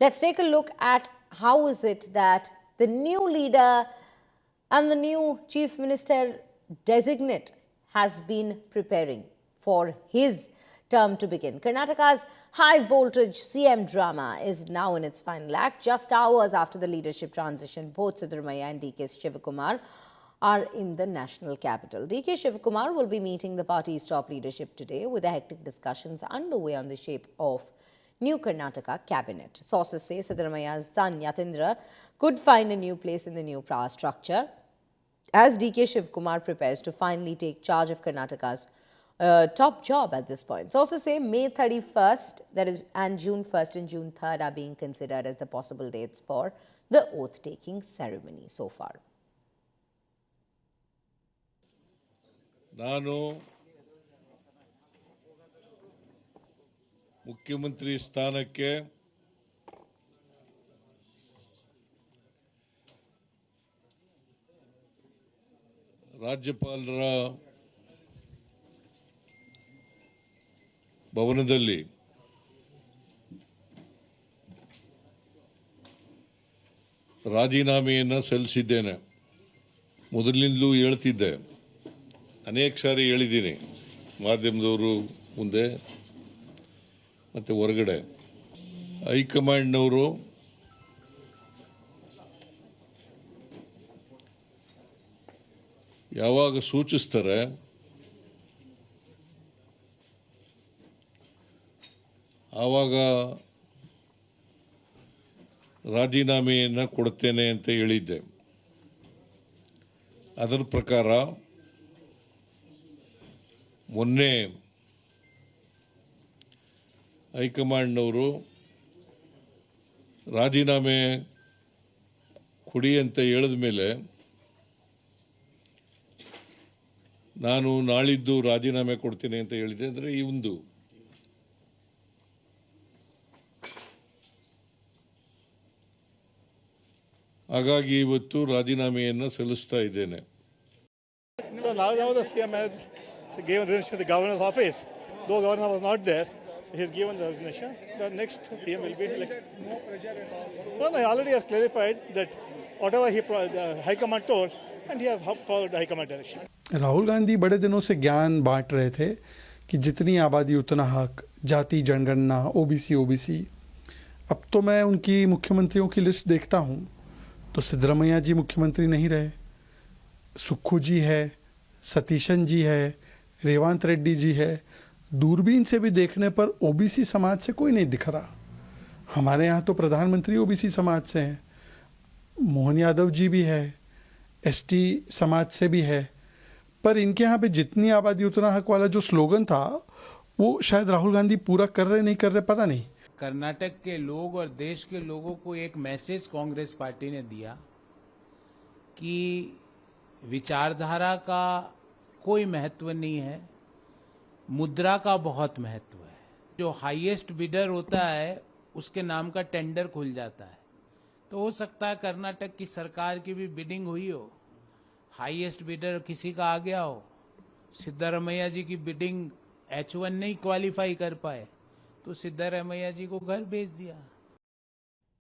Let's take a look at how is it that the new leader and the new chief minister designate has been preparing for his term to begin. Karnataka's high voltage CM drama is now in its final act. Just hours after the leadership transition, both Siddaramaiah and DK Shivakumar are in the national capital. DK Shivakumar will be meeting the party's top leadership today with the hectic discussions underway on the shape of new Karnataka cabinet. Sources say Siddaramaiah's son Yatindra could find a new place in the new power structure as DK Shivakumar prepares to finally take charge of Karnataka's top job at this point. Sources say May 31st, and June 1st and June 3rd are being considered as the possible dates for the oath-taking ceremony so far. ನಾನು ಮುಖ್ಯಮಂತ್ರಿ ಸ್ಥಾನಕ್ಕೆ ರಾಜ್ಯಪಾಲರ ಭವನದಲ್ಲಿ ರಾಜೀನಾಮೆಯನ್ನು ಸಲ್ಲಿಸಿದ್ದೇನೆ. ಮೊದಲಿನಿಂದಲೂ ಹೇಳ್ತಿದ್ದೆ, ಅನೇಕ ಸಾರಿ ಹೇಳಿದ್ದೀನಿ ಮಾಧ್ಯಮದವರು ಮುಂದೆ ಮತ್ತು ಹೊರಗಡೆ. ಹೈಕಮಾಂಡ್ನವರು ಯಾವಾಗ ಸೂಚಿಸ್ತಾರೆ ಆವಾಗ ರಾಜೀನಾಮೆಯನ್ನು ಕೊಡ್ತೇನೆ ಅಂತ ಹೇಳಿದ್ದೆ. ಅದರ ಪ್ರಕಾರ ಮೊನ್ನೆ ಹೈಕಮಾಂಡ್ನವರು ರಾಜೀನಾಮೆ ಕೊಡಿ ಅಂತ ಹೇಳಿದ ಮೇಲೆ ನಾನು ನಾಳಿದ್ದು ರಾಜೀನಾಮೆ ಕೊಡ್ತೀನಿ ಅಂತ ಹೇಳಿದೆ. ಅಂದರೆ ಈ ಒಂದು ಹಾಗಾಗಿ ಇವತ್ತು ರಾಜೀನಾಮೆಯನ್ನು ಸಲ್ಲಿಸ್ತಾ ಇದ್ದೇನೆ. So now the CM has given resignation to the governor's office. Though governor was not there, he has given the resignation. The next CM will be elected. No pressure at all. Well, I already have clarified that whatever the High Command told, and he has followed the High Command direction. Rahul Gandhi बड़े दिनों से ज्ञान बांट रहे थे कि जितनी आबादी उतना हक, जाति जनगणना, ओबीसी. अब तो मैं उनकी मुख्यमंत्रियों की लिस्ट देखता हूँ तो सिद्धरामैया जी मुख्यमंत्री नहीं रहे, सुक्खू जी है, सतीशन जी है, रेवंत रेड्डी जी है. दूरबीन से भी देखने पर ओबीसी समाज से कोई नहीं दिख रहा. हमारे यहाँ तो प्रधानमंत्री ओबीसी समाज से हैं, मोहन यादव जी भी है, एसटी समाज से भी है. पर इनके यहाँ पे जितनी आबादी उतना हक वाला जो स्लोगन था वो शायद राहुल गांधी पूरा कर रहे नहीं कर रहे, पता नहीं. कर्नाटक के लोग और देश के लोगों को एक मैसेज कांग्रेस पार्टी ने दिया कि विचारधारा का कोई महत्व नहीं है, मुद्रा का बहुत महत्व है. जो हाईएस्ट बिडर होता है उसके नाम का टेंडर खुल जाता है. तो हो सकता है कर्नाटक की सरकार की भी बिडिंग हुई हो, हाईएस्ट बिडर किसी का आ गया हो, सिद्धारमैया जी की बिडिंग H1 नहीं क्वालिफाई कर पाए तो सिद्धारमैया जी को घर भेज दिया.